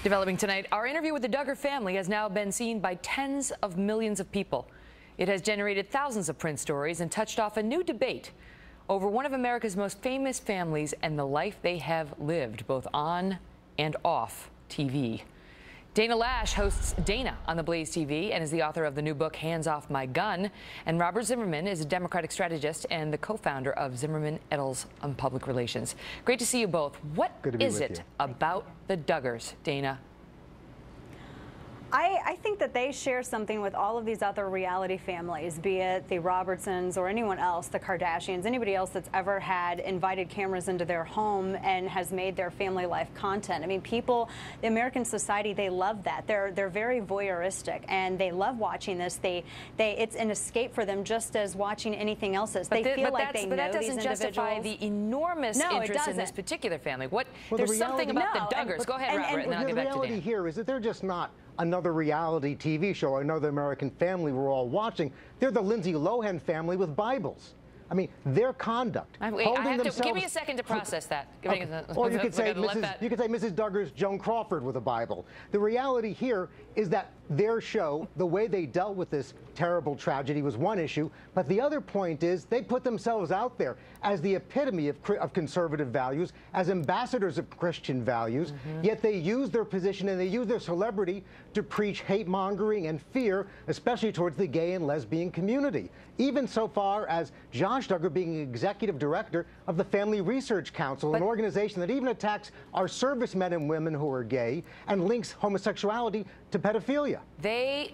Developing tonight, our interview with the Duggar family has now been seen by tens of millions of people. It has generated thousands of print stories and touched off a new debate over one of America's most famous families and the life they have lived, both on and off TV. Dana Loesch hosts Dana on the Blaze TV and is the author of the new book, Hands Off My Gun. And Robert Zimmerman is a Democratic strategist and the co-founder of Zimmerman Eddles on Public Relations. Great to see you both. What is it about the Duggars, Dana? I think that they share something with all of these other reality families, be it the Robertsons or anyone else, the Kardashians, anybody else that's ever had invited cameras into their home and has made their family life content. I mean, people, the American society, they love that. They're very voyeuristic, and they love watching this. It's an escape for them, just as watching anything else is. They feel like they know these individuals. But that doesn't justify the enormous interest in this particular family. There's something about the Duggars. Go ahead, Robert, and then I'll get back to Dan. The reality here is that they're just not another reality TV show, another American family we're all watching. They're the Lindsay Lohan family with Bibles. I mean, their conduct. Give me a second to process that. Okay. Or you could say Mrs. Duggars, Joan Crawford with a Bible. The reality here is that their show, the way they dealt with this terrible tragedy, was one issue, but the other point is they put themselves out there as the epitome of conservative values, as ambassadors of Christian values, yet they use their position and they use their celebrity to preach hate-mongering and fear, especially towards the gay and lesbian community, even so far as Josh Duggar being executive director of the Family Research Council, an organization that even attacks our servicemen and women who are gay and links homosexuality to pedophilia. The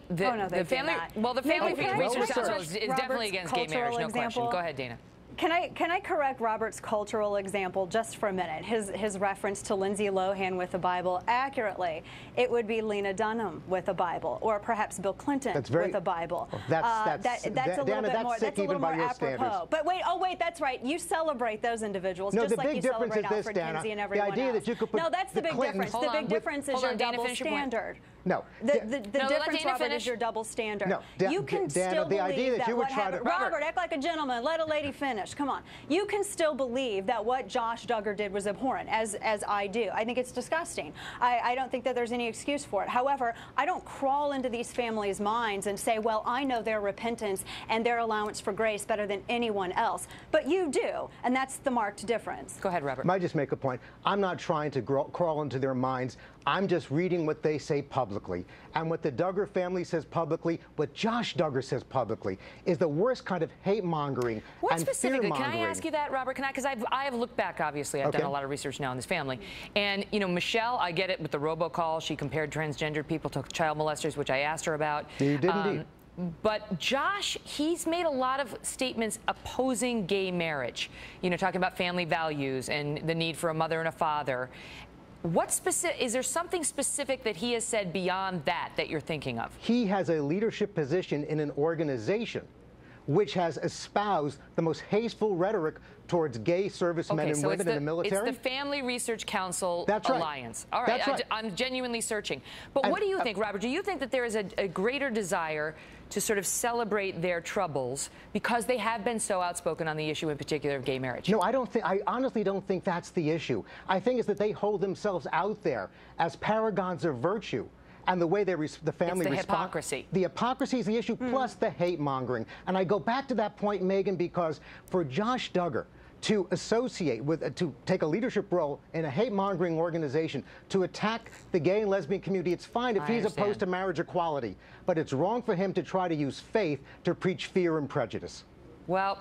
Family Research Council is definitely against gay marriage, no question. Go ahead, Dana. Can I correct Robert's cultural example just for a minute? His reference to Lindsay Lohan with a Bible accurately. It would be Lena Dunham with a Bible, or perhaps Bill Clinton with a Bible. That's a little bit more. That's a little more apropos. But wait, that's right. You celebrate those individuals just like you celebrate Alfred Kinsey and everyone else. No, that's the big difference. The big difference is your double standard. No. The difference, Robert, is your double standard. No, you can still believe that what happened. Robert, act like a gentleman. Let a lady finish. Come on. You can still believe that what Josh Duggar did was abhorrent, as I do. I think it's disgusting. I don't think that there's any excuse for it. However, I don't crawl into these families' minds and say, well, I know their repentance and their allowance for grace better than anyone else. But you do, and that's the marked difference. Go ahead, Robert. Might I just make a point? I'm not trying to crawl into their minds. I'm just reading what they say publicly. And what the Duggar family says publicly, what Josh Duggar says publicly, is the worst kind of hate-mongering and fear-mongering. Can I ask you that, Robert? Because I have looked back, obviously. I've done a lot of research now on this family. And, you know, Michelle, I get it with the robocall. She compared transgendered people to child molesters, which I asked her about. You did indeed. But Josh, he's made a lot of statements opposing gay marriage, you know, talking about family values and the need for a mother and a father. Is there something specific that he has said beyond that you're thinking of? He has a leadership position in an organization which has espoused the most hateful rhetoric towards gay servicemen and women in the military. It's the Family Research Council Alliance. All right, I'm genuinely searching. But what do you think, Robert? Do you think that there is a greater desire to sort of celebrate their troubles because they have been so outspoken on the issue in particular of gay marriage? No, I honestly don't think that's the issue. I think it's that they hold themselves out there as paragons of virtue. And the way the family responds. Hypocrisy. The hypocrisy is the issue, plus the hate-mongering. And I go back to that point, Megyn, because for Josh Duggar to associate with, to take a leadership role in a hate-mongering organization, to attack the gay and lesbian community, it's fine if he's opposed to marriage equality. But it's wrong for him to try to use faith to preach fear and prejudice. Well,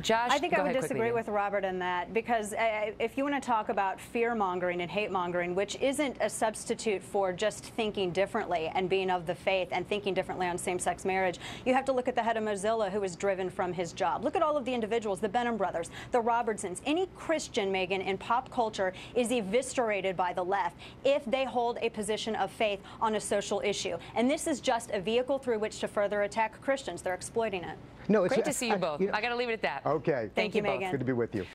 Josh, I think I would disagree with Robert in that, because if you want to talk about fear-mongering and hate-mongering, which isn't a substitute for just thinking differently and being of the faith and thinking differently on same-sex marriage, you have to look at the head of Mozilla, who was driven from his job. Look at all of the individuals, the Benham brothers, the Robertsons. Any Christian, Megyn, in pop culture is eviscerated by the left if they hold a position of faith on a social issue. And this is just a vehicle through which to further attack Christians. They're exploiting it. No, Great to see you both. I got to leave it at that. Okay. Thank you, both. Megyn. Good to be with you.